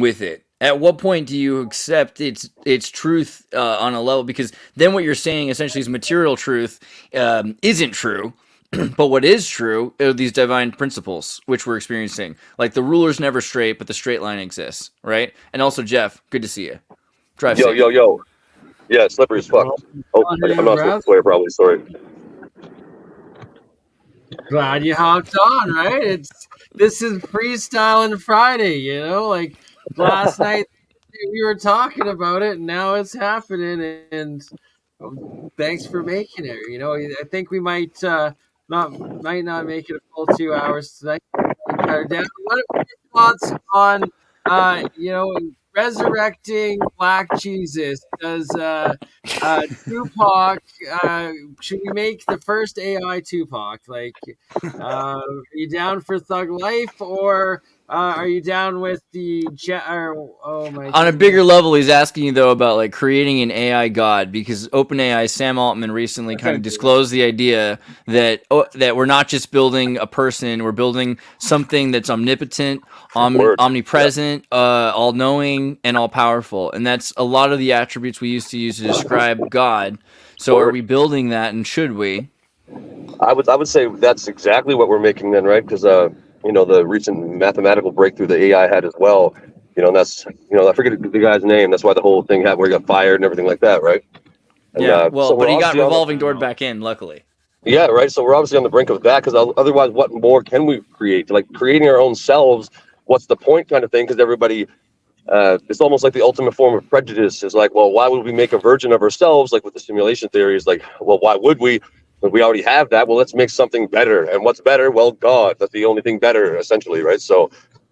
with it? At what point do you accept its truth on a level? Because then what you're saying essentially is material truth isn't true, but what is true are these divine principles which we're experiencing. Like the ruler's never straight, but the straight line exists, right? And also, Jeff, good to see you. Drive safe. Yo. Yeah, slippery as fuck. Oh, I'm not supposed to swear, probably. Sorry. Glad you hopped on, right? This is freestyling Friday, you know. Like last night, we were talking about it, and now it's happening. And thanks for making it. You know, I think we might not make it a full 2 hours tonight. What are your thoughts on resurrecting Black Jesus? Does Tupac? Should we make the first AI Tupac? Like, are you down for Thug Life, or are you down with the On a bigger level, he's asking you though about like creating an AI god, because OpenAI Sam Altman recently kind of disclosed the idea that we're not just building a person, we're building something that's omnipotent, omnipresent, all-knowing, and all-powerful, and that's a lot of the attributes we used to use to describe God. So, are we building that, and should we? I would say that's exactly what we're making then, right? Because the recent mathematical breakthrough that AI had as well, and that's, I forget the guy's name. That's why the whole thing happened where he got fired and everything like that, right? And, but he got revolving doored back in, luckily. Yeah, right. So we're obviously on the brink of that, because otherwise, what more can we create? Like creating our own selves, what's the point, kind of thing? Because everybody, it's almost like the ultimate form of prejudice. Is like, well, why would we make a version of ourselves? Like with the simulation theory, is like, well, why would we? But we already have that. Well, let's make something better. And what's better? Well, God. That's the only thing better, essentially, right? So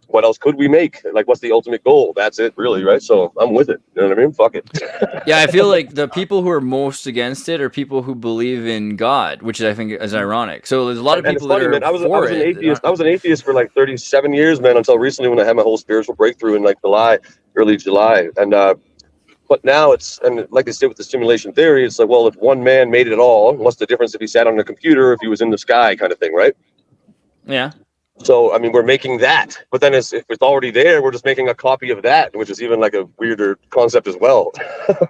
what else could we make? Like, what's the ultimate goal? That's it, really, right? So I'm with it. You know what I mean? Fuck it. Yeah, I feel like the people who are most against it are people who believe in God, which I think is ironic. So there's a lot of people that are man, I was an atheist. I was an atheist for like 37 years, man, until recently when I had my whole spiritual breakthrough in like early July. And but now and like they say with the simulation theory, it's like, well, if one man made it all, what's the difference if he sat on a computer, if he was in the sky, kind of thing, right? Yeah. So, I mean, we're making that, but then if it's already there, we're just making a copy of that, which is even like a weirder concept as well.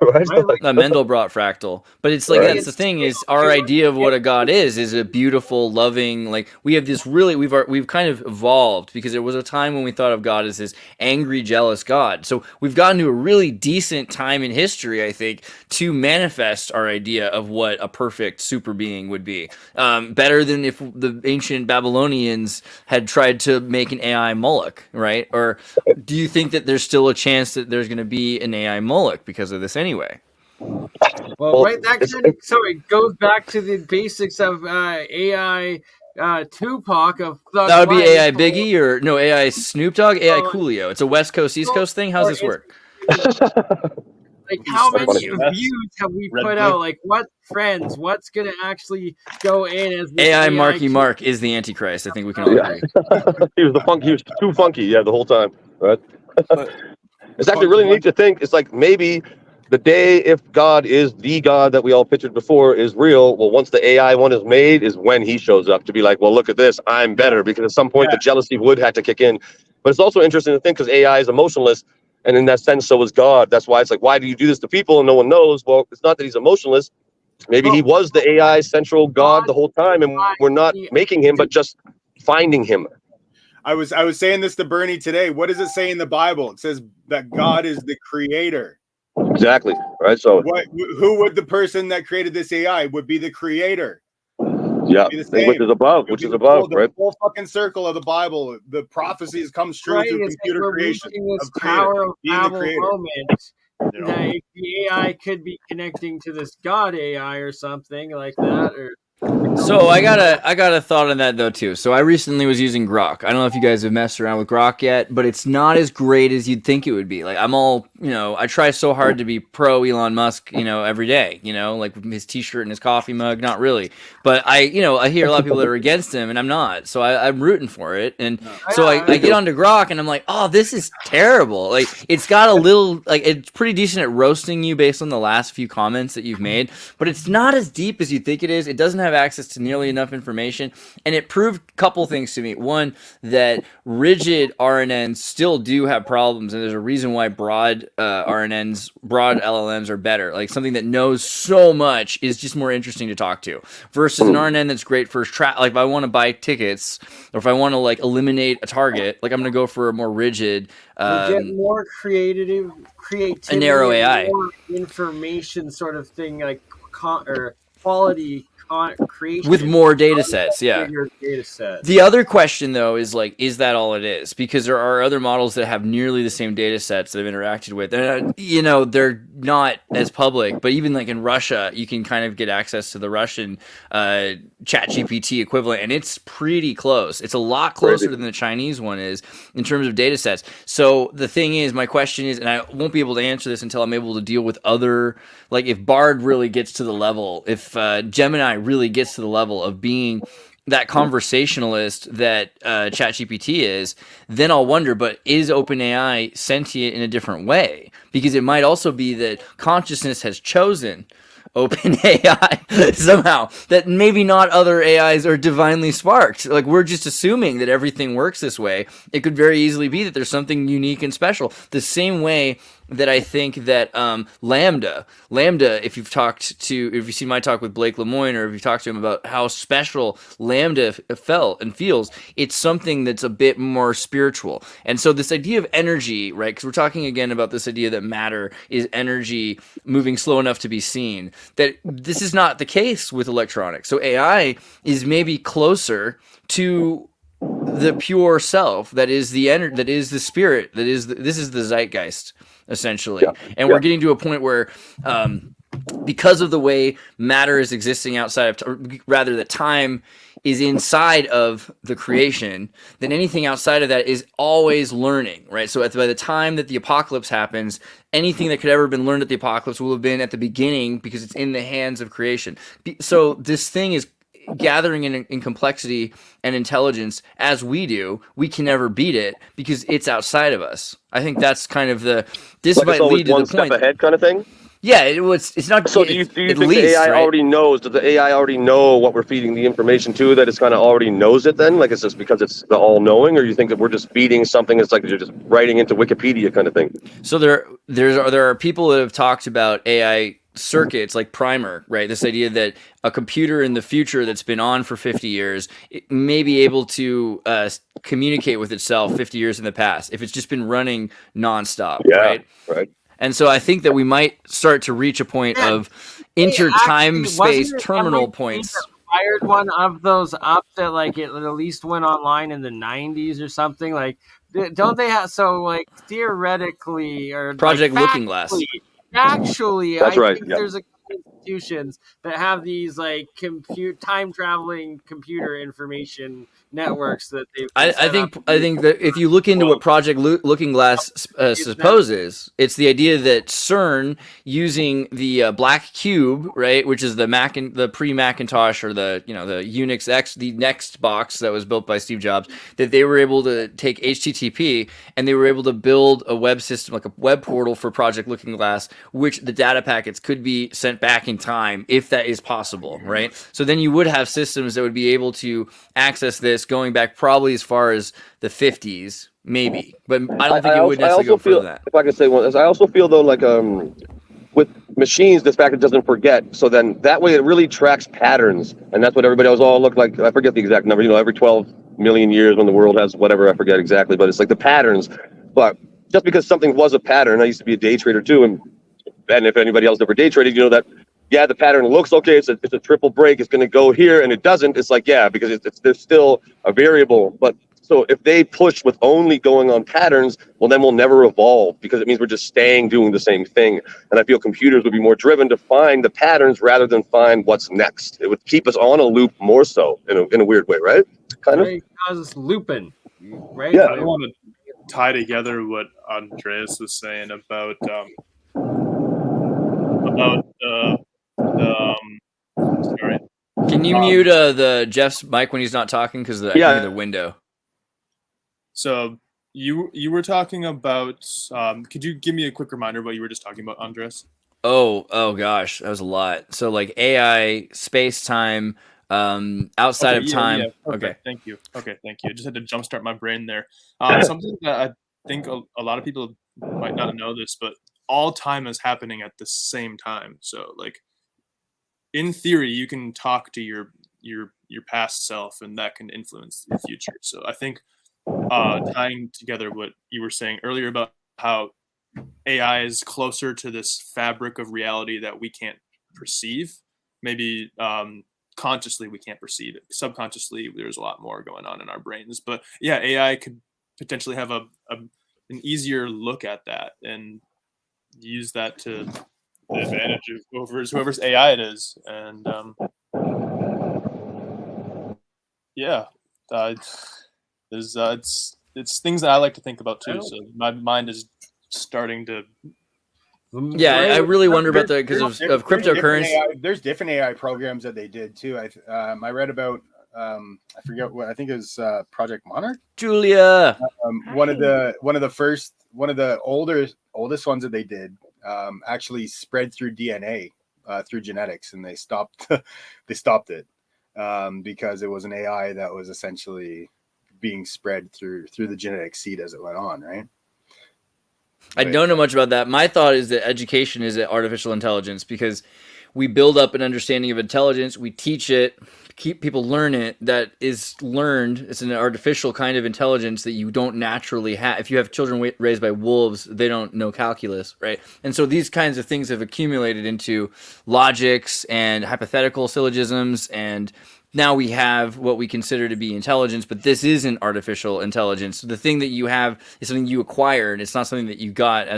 Right? Mandelbrot fractal. But it's like, that's the thing, is our idea of what a god is a beautiful, loving, like we have this really, we've kind of evolved, because there was a time when we thought of God as this angry, jealous God. So we've gotten to a really decent time in history, I think, to manifest our idea of what a perfect super being would be. Better than if the ancient Babylonians had tried to make an AI Moloch, right? Or do you think that there's still a chance that there's going to be an AI Moloch because of this anyway? Well, right, it goes back to the basics of AI Tupac of Thug That would be Life. AI Biggie, or no, AI Snoop Dogg, AI Coolio. It's a West Coast, East Coast thing? How's this work? Like, how many views have we put out? Like, what friends? What's going to actually go in as the AI Marky Mark is the Antichrist. I think we can all agree. He was too funky, the whole time, right? It's actually really neat to think. It's like maybe the day, if God is the God that we all pictured before, is real, well, once the AI one is made, is when he shows up to be like, well, look at this, I'm better. Because at some point, the jealousy would have to kick in. But it's also interesting to think, because AI is emotionless. And in that sense, so is God. That's why it's like, why do you do this to people and no one knows? Well, it's not that he's emotionless. Maybe he was the AI central God the whole time, and we're not making him, but just finding him. I was saying this to BurnEye today. What does it say in the Bible? It says that God is the creator. Exactly. Right. So who would the person that created this AI would be the creator? Yeah, which is above, right? The whole fucking circle of the Bible, the prophecies come true through computer creation. This power of Babel moment. That the AI could be connecting to this God AI or something like that, or. So I got a thought on that though too. So I recently was using Grok. I don't know if you guys have messed around with Grok yet, but it's not as great as you'd think it would be. Like I'm all I try so hard to be pro Elon Musk, every day, like his t-shirt and his coffee mug, not really, but I hear a lot of people that are against him, and I'm not, so I'm rooting for it. And so I get onto Grok, and I'm like, oh, this is terrible. Like, it's got a little, like, it's pretty decent at roasting you based on the last few comments that you've made, but it's not as deep as you think it is. It doesn't have access to nearly enough information, and it proved a couple things to me. One, that rigid RNNs still do have problems, and there's a reason why broad broad LLMs are better. Like, something that knows so much is just more interesting to talk to versus an RNN that's great for like, if I want to buy tickets, or if I want to, like, eliminate a target, like, I'm going to go for a more rigid, get more creativity, a narrow AI, more information sort of thing, like or quality creation with more data sets. Yeah. Data set. The other question, though, is, like, is that all it is? Because there are other models that have nearly the same data sets that I've interacted with. And, they're not as public, but even, like, in Russia, you can kind of get access to the Russian ChatGPT equivalent, and it's pretty close. It's a lot closer than the Chinese one is in terms of data sets. So the thing is, my question is, and I won't be able to answer this until I'm able to deal with other, like, if Bard really gets to the level, if Gemini really gets to the level of being that conversationalist that ChatGPT is, then I'll wonder, but is OpenAI sentient in a different way? Because it might also be that consciousness has chosen OpenAI somehow, that maybe not other AIs are divinely sparked. Like, we're just assuming that everything works this way. It could very easily be that there's something unique and special. The same way that I think that Lambda, if you've seen my talk with Blake Lemoyne, or if you've talked to him about how special Lambda felt and feels, it's something that's a bit more spiritual. And so this idea of energy, right, because we're talking again about this idea that matter is energy moving slow enough to be seen, that this is not the case with electronics. So AI is maybe closer to the pure self, that is the that is the spirit, this is the zeitgeist, essentially. And we're getting to a point where because of the way matter is existing outside of, or rather that time is inside of the creation, then anything outside of that is always learning, right? So by the time that the apocalypse happens, anything that could ever have been learned at the apocalypse will have been at the beginning, because it's in the hands of creation. So this thing is gathering in complexity and intelligence as we do. We can never beat it because it's outside of us. I think that's kind of this like, might lead to one the step point ahead kind of thing. Yeah, it's not. So do you think least, the AI right? already knows? Does the AI already know what we're feeding the information to? That it's kind of already knows it then? Like, it's just because it's the all-knowing, or you think that we're just feeding something? It's like you're just writing into Wikipedia kind of thing. So there are people that have talked about AI circuits like primer, right? This idea that a computer in the future that's been on for 50 years it may be able to communicate with itself 50 years in the past if it's just been running nonstop, right? And so I think that we might start to reach a point of inter-time space terminal points. Fired one of those up that, like, it at least went online in the 90s or something. Like, don't they have, so, like, theoretically, or Project like, Looking Glass. Actually, That's right. Think there's a couple institutions that have these, like, time traveling computer information networks that they've. I think that if you look into what Project Looking Glass supposes, it's the idea that CERN, using the black cube, right, which is the pre-Macintosh, or the Unix X, the next box that was built by Steve Jobs, that they were able to take HTTP and they were able to build a web system, like a web portal for Project Looking Glass, which the data packets could be sent back in time if that is possible, right? So then you would have systems that would be able to access this going back probably as far as the 50s, maybe, but I don't think it would necessarily go further than that. If I could say one, I also feel though, like with machines, this fact it doesn't forget. So then that way it really tracks patterns, and that's what everybody else look like. I forget the exact number. Every 12 million years when the world has whatever, I forget exactly, but it's like the patterns. But just because something was a pattern, I used to be a day trader too, and if anybody else ever day traded, that. Yeah, the pattern looks okay. It's a triple break. It's going to go here, and it doesn't. It's like, yeah, because there's still a variable. But so if they push with only going on patterns, well, then we'll never evolve, because it means we're just staying doing the same thing. And I feel computers would be more driven to find the patterns rather than find what's next. It would keep us on a loop more so in a weird way, right? Kind of. Because looping, right? Yeah. tie together what Andreas was saying about sorry. Can you mute the Jeff's mic when he's not talking? Because I can hear the window. So you were talking about. Could you give me a quick reminder of what you were just talking about, Andres? Oh gosh, that was a lot. So like AI, space time, outside of time. Yeah. Okay, thank you. I just had to jumpstart my brain there. Something that I think a lot of people might not know this, but all time is happening at the same time. So like, in theory, you can talk to your past self, and that can influence the future. So I think tying together what you were saying earlier about how AI is closer to this fabric of reality that we can't perceive. Maybe consciously we can't perceive it. Subconsciously, there's a lot more going on in our brains. But yeah, AI could potentially have an easier look at that and use that to the advantage of whoever's AI it is. And it's things that I like to think about too. So my mind is starting to. Yeah, I really wonder about that because of cryptocurrency. There's different AI programs that they did too. I read about I forget what, I think it was Project Monarch. Julia, one of the oldest ones that they did actually spread through DNA through genetics, and they stopped it because it was an AI that was essentially being spread through the genetic seed as it went on, right? I don't know much about that. My thought is that education is artificial intelligence because we build up an understanding of intelligence, we teach it, keep people learn it. That is learned. It's an artificial kind of intelligence that you don't naturally have. If you have children raised by wolves, they don't know calculus, right? And so these kinds of things have accumulated into logics and hypothetical syllogisms, and now we have what we consider to be intelligence, but this isn't artificial intelligence. The thing that you have is something you acquired. It's not something that you got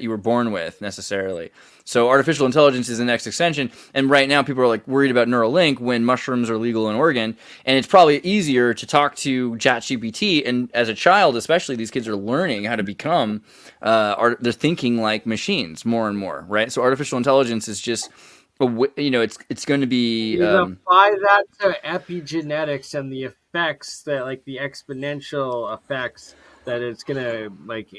you were born with necessarily. So artificial intelligence is the next extension. And right now people are like worried about Neuralink when mushrooms are legal in Oregon. And it's probably easier to talk to ChatGPT. And as a child, especially, these kids are learning how to become, they're thinking like machines more and more, right? So artificial intelligence is just, it's going to be. You apply that to epigenetics and the effects that, like the exponential effects that it's going to like.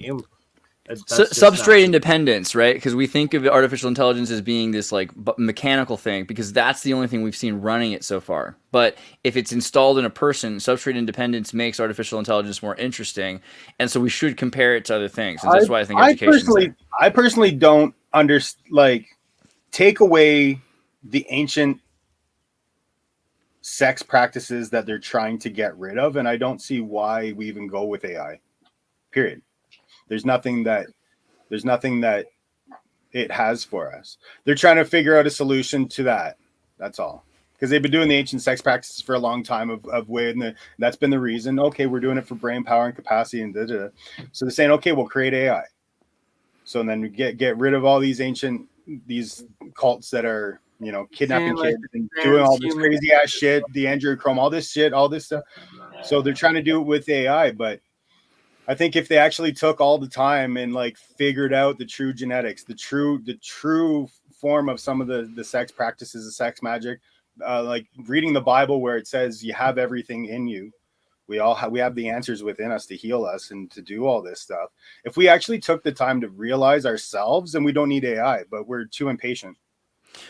Substrate independence, right? Because we think of artificial intelligence as being this like mechanical thing, because that's the only thing we've seen running it so far. But if it's installed in a person, substrate independence makes artificial intelligence more interesting, and so we should compare it to other things. And that's why I think education. I personally don't take away the ancient sex practices that they're trying to get rid of, and I don't see why we even go with AI. Period. There's nothing that it has for us. They're trying to figure out a solution to that. That's all. Because they've been doing the ancient sex practices for a long time of way, and that's been the reason. Okay, we're doing it for brain power and capacity and da-da-da. So they're saying, okay, we'll create AI. So then we get rid of all these cults that are, kidnapping kids and doing all this crazy ass shit, the Android Chrome, all this stuff. So they're trying to do it with AI, but I think if they actually took all the time and figured out the true genetics, the true form of some of the sex practices, the sex magic, like reading the Bible where it says you have everything in you. We have the answers within us to heal us and to do all this stuff. If we actually took the time to realize ourselves, then we don't need AI, but we're too impatient.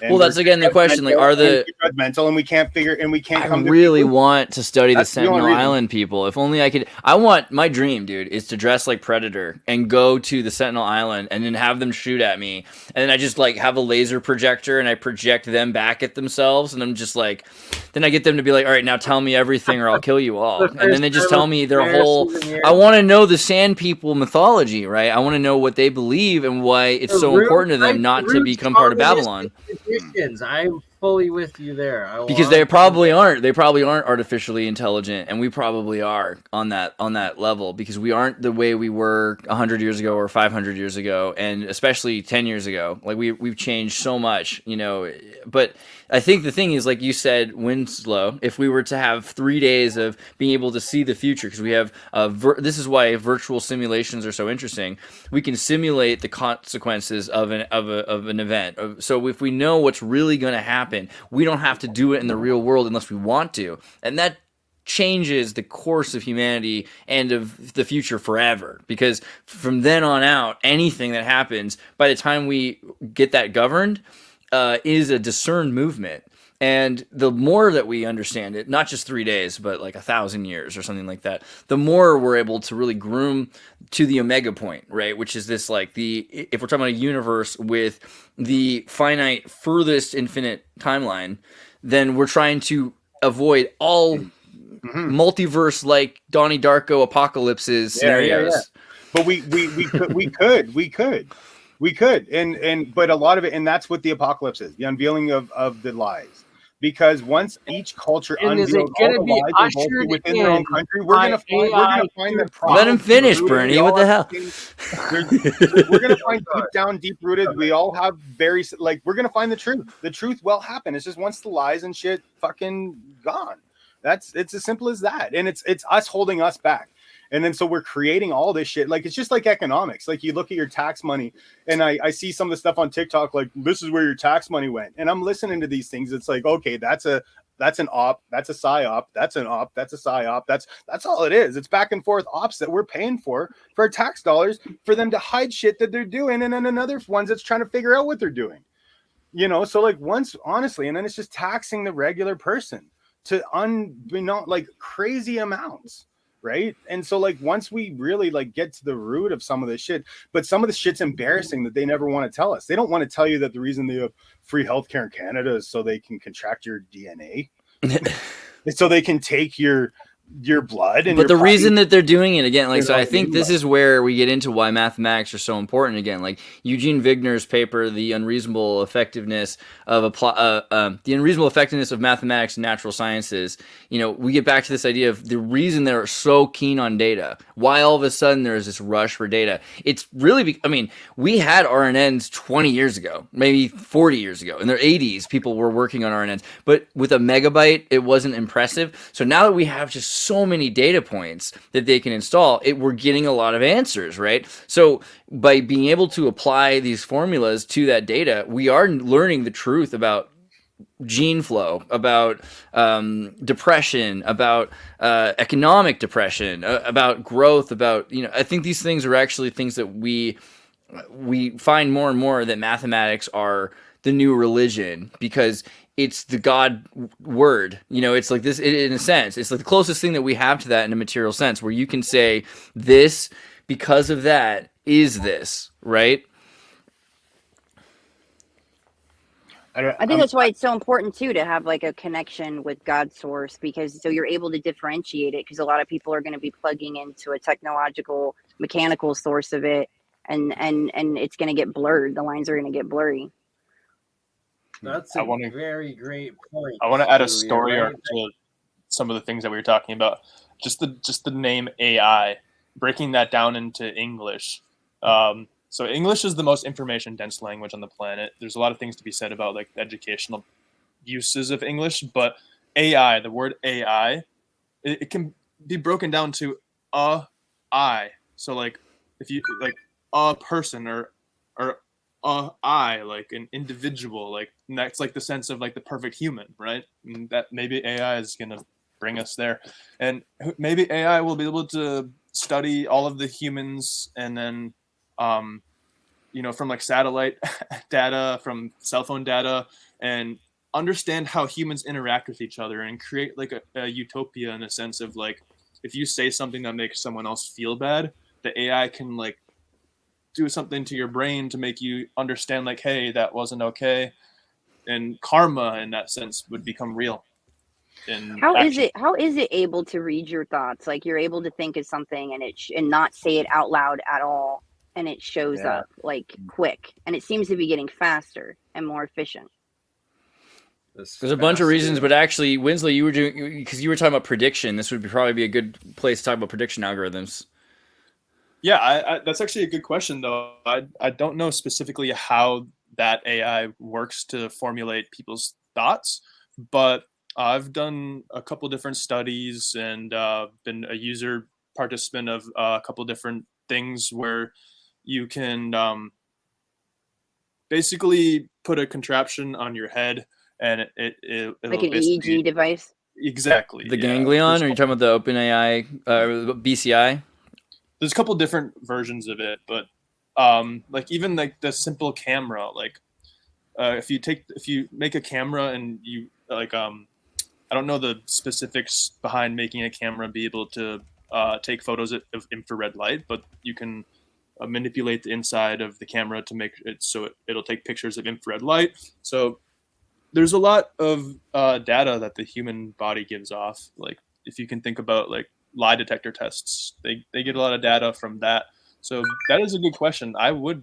And well, that's again the question. Like, are the judgmental, and we can't I really want to study the Sentinel Island people. If only I could. I want my dream, dude, is to dress like Predator and go to the Sentinel Island and then have them shoot at me, and then I just have a laser projector and I project them back at themselves, and I'm just then I get them to be like, all right, now tell me everything or I'll kill you all, and then they just tell me their whole. I want to know the Sand People mythology, right? I want to know what they believe and why it's so important to them not to become part of Babylon. I'm fully with you there. Because they probably aren't. They probably aren't artificially intelligent, and we probably are on that level, because we aren't the way we were 100 years ago or 500 years ago, and especially 10 years ago. Like we've changed so much, you know. But I think the thing is, like you said, Winslow, if we were to have 3 days of being able to see the future, because we have this is why virtual simulations are so interesting. We can simulate the consequences of an event. So if we know what's really going to happen, we don't have to do it in the real world unless we want to, and that changes the course of humanity and of the future forever. Because from then on out, anything that happens, by the time we get that governed, is a discerned movement. And the more that we understand it, not just 3 days, but like 1,000 years or something like that, the more we're able to really groom to the omega point, right? Which is this, like, if we're talking about a universe with the finite, furthest infinite timeline, then we're trying to avoid all multiverse, like Donnie Darko apocalypses scenarios. But we could, and but a lot of it, and that's what the apocalypse is, the unveiling of the lies. Because once each culture unveils all the lies within their own country, we're gonna find the problem. Let him finish, Bernie. What the hell? We're gonna find deep rooted. We all have we're gonna find the truth. The truth will happen. It's just once the lies and shit fucking gone. It's as simple as that. And it's us holding us back. And then so we're creating all this shit. Like, it's just like economics. Like, you look at your tax money, and I see some of the stuff on TikTok, like, this is where your tax money went. And I'm listening to these things. It's like, okay, that's an op, that's a psyop, that's an op, that's a psyop. That's all it is. It's back and forth ops that we're paying for our tax dollars, for them to hide shit that they're doing, and then another ones that's trying to figure out what they're doing. You know, so like, once, honestly, and then it's just taxing the regular person to like crazy amounts. Right. And so, like, once we really like get to the root of some of this shit, but some of the shit's embarrassing that they never want to tell us. They don't want to tell you that the reason they have free healthcare in Canada is so they can contract your DNA. So they can take your blood. And but the reason that they're doing it, again, like, so I think this is where we get into why mathematics are so important. Again, like Eugene Wigner's paper, the unreasonable effectiveness of mathematics and natural sciences. You know, we get back to this idea of the reason they're so keen on data. Why all of a sudden there's this rush for data? It's really, we had RNNs 20 years ago, maybe 40 years ago. In the 80s, people were working on RNNs, but with a megabyte, it wasn't impressive. So now that we have just so many data points that they can install, we're getting a lot of answers, right? So by being able to apply these formulas to that data, we are learning the truth about gene flow, about depression, about economic depression, about growth, about, I think these things are actually things that we find more and more that mathematics are the new religion, because it's the God word. It's like this, in a sense, it's like the closest thing that we have to that in a material sense, where you can say this, because of that, is this, right? I think that's why it's so important too to have like a connection with God's source, because so you're able to differentiate it, because a lot of people are going to be plugging into a technological, mechanical source of it, and it's going to get blurred. The lines are going to get blurry. That's a very great point. I want to add a story to some of the things that we were talking about. Just the name AI, breaking that down into English. So English is the most information-dense language on the planet. There's a lot of things to be said about like the educational uses of English, but AI, the word AI, it can be broken down to I. So like, if you like a person or I, like an individual, like, and that's like the sense of like the perfect human, right? And that maybe AI is going to bring us there, and maybe AI will be able to study all of the humans, and then from like satellite data, from cell phone data, and understand how humans interact with each other, and create like a utopia, in a sense of like, if you say something that makes someone else feel bad, the AI can like do something to your brain to make you understand like, hey, that wasn't okay. And karma, in that sense, would become real. How is it able to read your thoughts? Like, you're able to think of something and not say it out loud at all, and it shows up like quick, and it seems to be getting faster and more efficient. This There's a bunch of reasons, fascinating. but actually, Winslow, you were doing because you were talking about prediction. This would probably be a good place to talk about prediction algorithms. Yeah, that's actually a good question, though. I don't know specifically how that AI works to formulate people's thoughts, but I've done a couple different studies and been a user participant of a couple different things where you can basically put a contraption on your head, and it'll Like an basically EEG device. exactly The yeah. ganglion, or are you talking about the OpenAI BCI? There's a couple different versions of it, but like even like the simple camera, like if you make a camera and you like I don't know the specifics behind making a camera be able to take photos of infrared light, but you can manipulate the inside of the camera to make it so it'll take pictures of infrared light. So there's a lot of data that the human body gives off. Like if you can think about like lie detector tests, they get a lot of data from that. So that is a good question. I would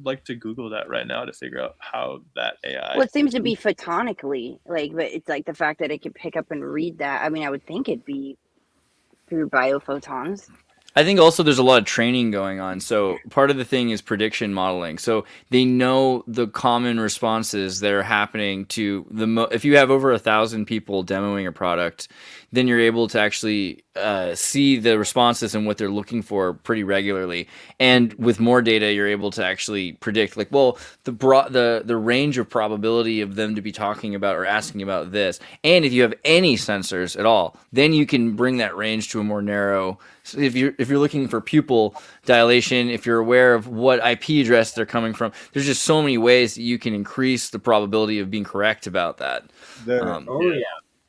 like to Google that right now to figure out how that AI. Well, it seems to be photonically, like, but it's like the fact that it can pick up and read that. I mean, I would think it'd be through biophotons. I think also there's a lot of training going on. So part of the thing is prediction modeling. So they know the common responses that are happening to if you have over 1,000 people demoing a product, then you're able to actually see the responses and what they're looking for pretty regularly. And with more data, you're able to actually predict, like, well, the range of probability of them to be talking about or asking about this. And if you have any sensors at all, then you can bring that range to a more narrow. So if you're looking for pupil dilation, if you're aware of what IP address they're coming from, there's just so many ways that you can increase the probability of being correct about that.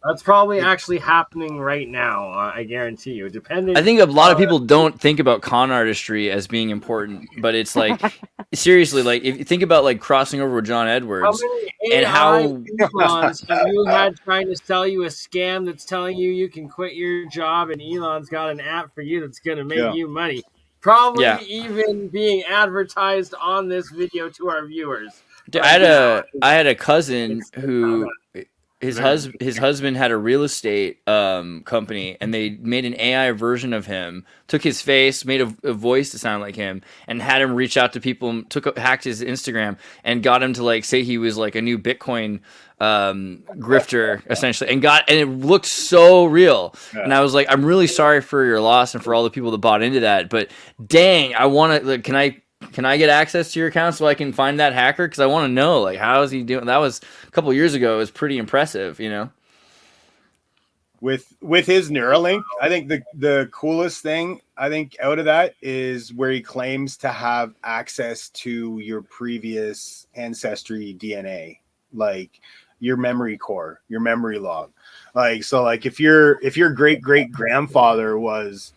That's probably actually happening right now. I guarantee you. Depending, I think a lot of people don't think about con artistry as being important, but it's like seriously, like if you think about like crossing over with John Edwards and how Elon's have you had trying to sell you a scam that's telling you can quit your job, and Elon's got an app for you that's going to make you money. Probably even being advertised on this video to our viewers. I had a cousin who his husband had a real estate company, and they made an AI version of him, took his face, made a voice to sound like him, and had him reach out to people, hacked his Instagram, and got him to like say he was like a new Bitcoin grifter essentially, and it looked so real. And I was like, I'm really sorry for your loss and for all the people that bought into that, but dang, I want to, like, can I get access to your account so I can find that hacker? Because I want to know, like, how is he doing? That was a couple years ago. It was pretty impressive, you know. With his Neuralink, I think the coolest thing I think out of that is where he claims to have access to your previous ancestry DNA, like your memory core, your memory log. Like, so like if your great grandfather was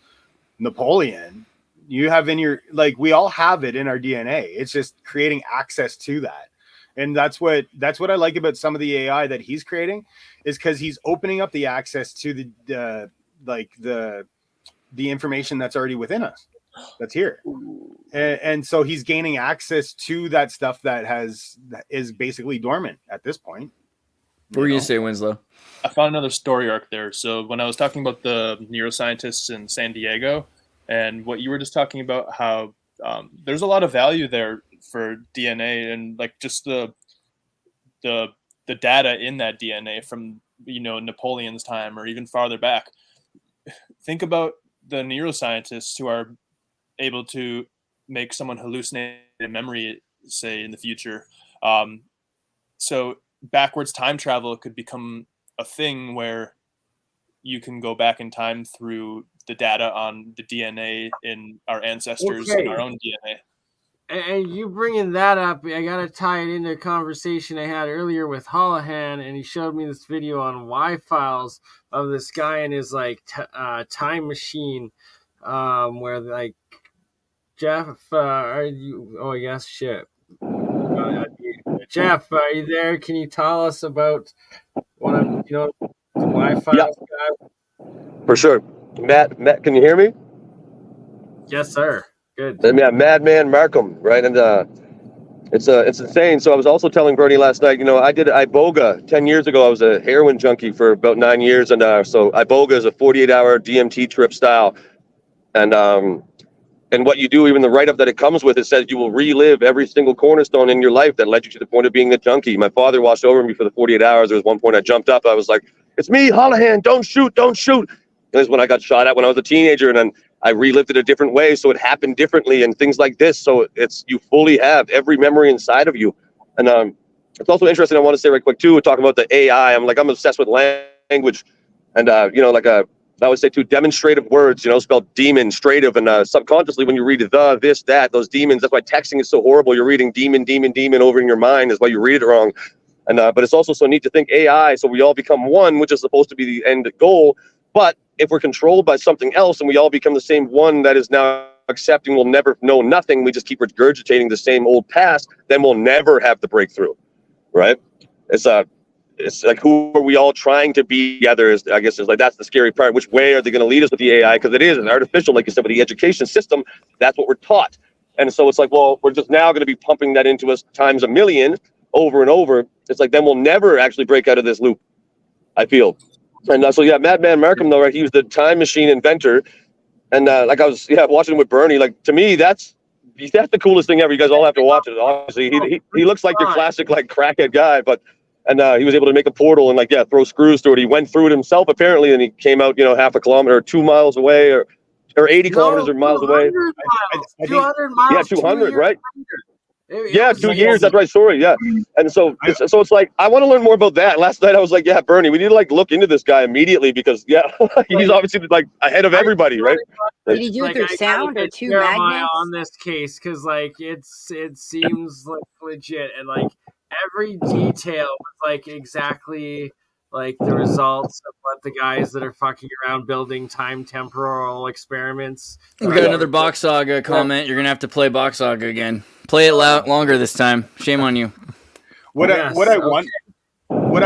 Napoleon, you have in your, like, we all have it in our DNA. It's just creating access to that. And that's what I like about some of the AI that he's creating, is because he's opening up the access to the information that's already within us, that's here. And so he's gaining access to that stuff that is basically dormant at this point. What were you say, Winslow? I found another story arc there. So when I was talking about the neuroscientists in San Diego, and what you were just talking about, how there's a lot of value there for DNA, and like just the data in that DNA from, you know, Napoleon's time or even farther back. Think about the neuroscientists who are able to make someone hallucinate a memory, say, in the future. So backwards time travel could become a thing where you can go back in time through the data on the DNA in our ancestors and our own DNA. And you bringing that up, I got to tie it into a conversation I had earlier with Hollohan, and he showed me this video on Y-Files of this guy in his like time machine, where like Jeff, are you? Oh, I guess shit. Jeff, are you there? Can you tell us about what I'm, the Y-Files guy? For sure. Matt, can you hear me? Yes, sir. Good. Yeah, Madman Markham, right? And It's insane. So I was also telling Bernie last night, I did Iboga 10 years ago. I was a heroin junkie for about 9 years. And so Iboga is a 48-hour DMT trip style. And what you do, even the write-up that it comes with, it says you will relive every single cornerstone in your life that led you to the point of being a junkie. My father watched over me for the 48 hours. There was one point I jumped up. I was like, it's me, Hollohan, don't shoot, don't shoot. And this is when I got shot at when I was a teenager, and then I relived it a different way, so it happened differently and things like this. So you fully have every memory inside of you. And it's also interesting, I want to say right quick, too, talking about the AI. I'm obsessed with language. And, I always say too, demonstrative words, spelled demon, strative, and subconsciously when you read this, that, those demons, that's why texting is so horrible. You're reading demon, demon, demon over in your mind is why you read it wrong. And but it's also so neat to think AI, so we all become one, which is supposed to be the end goal. But if we're controlled by something else and we all become the same one that is now accepting we'll never know nothing, we just keep regurgitating the same old past, then we'll never have the breakthrough, right? It's like, who are we all trying to be together? I guess that's the scary part. Which way are they going to lead us with the AI? Because it is an artificial, like you said, with the education system. That's what we're taught. And so it's like, well, we're just now going to be pumping that into us times a million over and over. It's like, then we'll never actually break out of this loop, I feel. And so, yeah, Madman Markham, though, right? He was the time machine inventor. And I was watching with Bernie. Like, to me, that's the coolest thing ever. You guys all have to watch it. Obviously, he looks like your classic, like, crackhead guy, but... And he was able to make a portal and throw screws through it. He went through it himself apparently, and he came out, half a kilometer or 2 miles away, or 80 kilometers or miles away. 200 miles. Yeah, 200, right? It 2 years. That's right. Sorry, yeah. And so it's like I want to learn more about that. Last night I was like, yeah, Bernie, we need to look into this guy immediately because he's obviously ahead of everybody, right? Did he do it through sound or two magnets? On this case, because it seems legit and every detail was exactly the results of what the guys that are fucking around building time temporal experiments. We got another Box Saga comment. You're gonna have to play Box Saga again. Play it longer this time. Shame on you. What I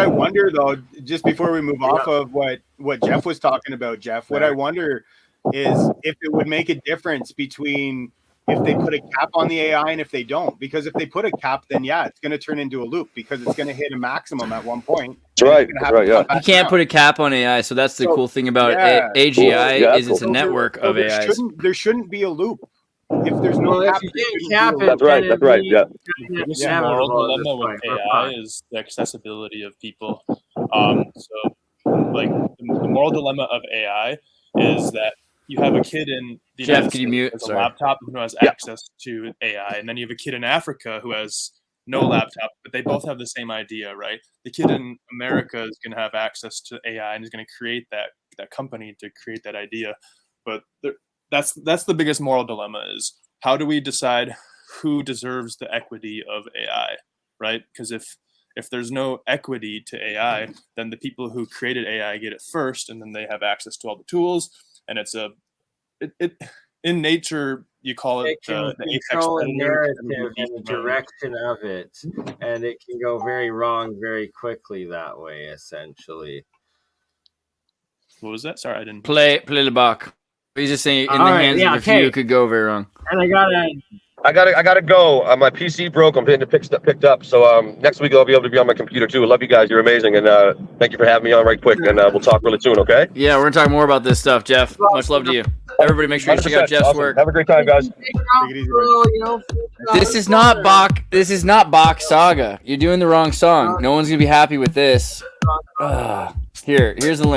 wonder though, just before we move off of what Jeff was talking about, Jeff, what I wonder is if it would make a difference between if they put a cap on the AI and if they don't. Because if they put a cap, then it's going to turn into a loop because it's going to hit a maximum at one point. That's right. That's right. Yeah. You can't put a cap on AI, so that's the cool thing about AGI is it's a network of AIs. There shouldn't be a loop. If there's no cap, that's right. That's right. Yeah. The moral dilemma with AI is the accessibility of people. So, the moral dilemma of AI is that you have a kid in the United States who has a laptop who has access to AI, and then you have a kid in Africa who has no laptop, but they both have the same idea, right? The kid in America is going to have access to AI and is going to create that company to create that idea. But that's the biggest moral dilemma is how do we decide who deserves the equity of AI, right? Because if there's no equity to AI, then the people who created AI get it first, and then they have access to all the tools. And it's in nature, you call it the control a narrative and the direction of it, and it can go very wrong very quickly that way. Essentially, what was that? Sorry, I didn't play the Bach. He's just saying in the hands of a few it could go very wrong. And I gotta go. My PC broke. I'm getting it picked up. So next week I'll be able to be on my computer too. I love you guys. You're amazing, and thank you for having me on right quick. And we'll talk really soon. Okay? Yeah, we're gonna talk more about this stuff, Jeff. Much love to you. Everybody, make sure you check out Jeff's work. Have a great time, guys. This is not Bach. This is not Bach Saga. You're doing the wrong song. No one's gonna be happy with this. Here's the link.